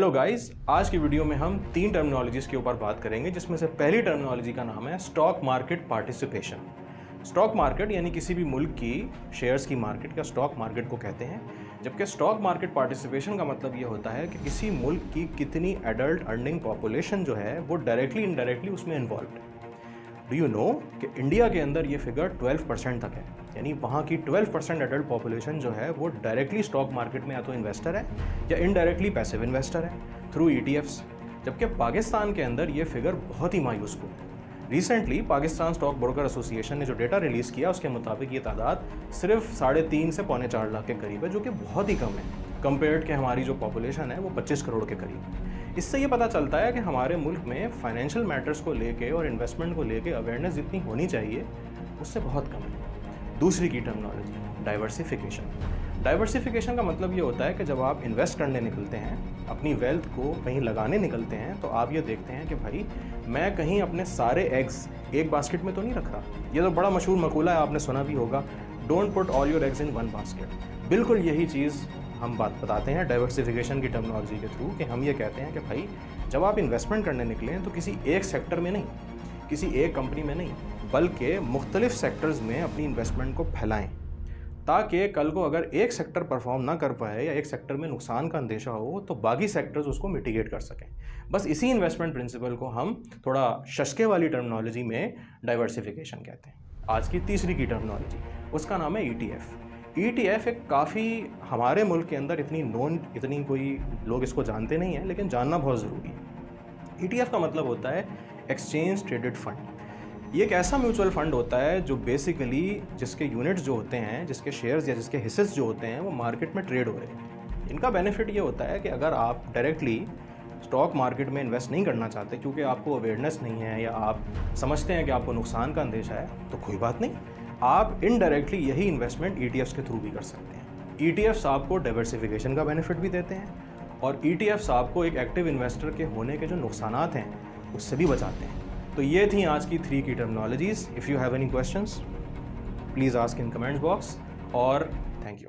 Hello guys, आज की video में हम 3 टर्मिनोलॉजीज़ के ऊपर बात करेंगे, जिसमें से पहली टर्मिनोलॉजी का नाम है stock market participation. Stock market यानी किसी भी मुल्क की शेयर्स की मार्केट या स्टॉक मार्केट को कहते हैं, जबकि स्टॉक मार्केट पार्टिसिपेशन का मतलब ये होता है कि किसी मुल्क की कितनी एडल्ट अर्निंग पॉपुलेशन जो है वो डायरेक्टली इनडायरेक्टली उसमें इन्वॉल्व है। डू यू नो कि इंडिया के अंदर ये फिगर 12% तक है, यानी वहाँ की 12% एडल्ट पॉपुलेशन जो है वो डायरेक्टली स्टॉक मार्केट में या तो इन्वेस्टर है या इनडायरेक्टली पैसिव इन्वेस्टर है थ्रू ETFs, जबकि पाकिस्तान के अंदर ये फिगर बहुत ही मायूसकुन है। Recently Pakistan stock broker association ने जो डेटा रिलीज़ किया उसके मुताबिक ये तादाद सिर्फ 3.5 से 4.25 लाख के करीब है, जो कि बहुत ही कम है कंपेयर्ड के हमारी जो पॉपुलेशन है वो 25 करोड़ के करीब है। इससे ये पता चलता है कि हमारे मुल्क में फाइनेंशियल मैटर्स को लेके और इन्वेस्टमेंट को लेके अवेयरनेस जितनी होनी चाहिए उससे बहुत कम है। दूसरी की टर्मिनोलॉजी डाइवर्सिफिकेशन। डाइवर्सिफिकेशन का मतलब ये होता है कि जब आप इन्वेस्ट करने निकलते हैं, अपनी वेल्थ को कहीं लगाने निकलते हैं, तो आप ये देखते हैं कि भाई मैं कहीं अपने सारे एग्स एक बास्केट में तो नहीं रख रहा। ये तो बड़ा मशहूर मकूला है, आपने सुना भी होगा, don't put all your eggs in one basket. बिल्कुल यही चीज़ हम बात बताते हैं डाइवर्सिफिकेशन की टर्मिनोलॉजी के थ्रू, कि हम ये कहते हैं कि भाई जब आप इन्वेस्टमेंट करने निकले हैं तो किसी एक सेक्टर में नहीं, किसी एक कंपनी में नहीं, बल्कि मुख्तलिफ सेक्टर्स में अपनी इन्वेस्टमेंट को फैलाएं, ताकि कल को अगर एक सेक्टर परफॉर्म ना कर पाए या एक सेक्टर में नुकसान का अंदेशा हो तो बाकी सेक्टर्स उसको मिटिगेट कर सकें। बस इसी इन्वेस्टमेंट प्रिंसिपल को हम थोड़ा शशके वाली टर्मिनोलॉजी में डाइवर्सिफिकेशन कहते हैं। आज की तीसरी की टर्मिनोलॉजी, उसका नाम है ETF। ETF एक काफ़ी हमारे मुल्क के अंदर इतनी कोई लोग इसको जानते नहीं हैं, लेकिन जानना बहुत ज़रूरी है। ETF का मतलब होता है एक्सचेंज ट्रेडेड फंड। ये एक ऐसा म्यूचुअल फंड होता है जो बेसिकली जिसके यूनिट्स जो होते हैं, जिसके शेयर्स या जिसके हिस्सेस जो होते हैं वो मार्केट में ट्रेड हो रहे हैं। इनका बेनिफिट ये होता है कि अगर आप डायरेक्टली स्टॉक मार्केट में इन्वेस्ट नहीं करना चाहते क्योंकि आपको अवेयरनेस नहीं है या आप समझते हैं कि आपको नुकसान का अंदेशा है, तो कोई बात नहीं, आप इनडायरेक्टली यही इन्वेस्टमेंट ETFs के थ्रू भी कर सकते हैं। ETFs आपको डाइवर्सिफिकेशन का बेनिफिट भी देते हैं और ETFs आपको एक एक्टिव इन्वेस्टर के होने के जो नुकसानात हैं उससे भी बचाते हैं। तो ये थी आज की 3 की terminologies. If you have any questions please ask in comments box, और थैंक यू।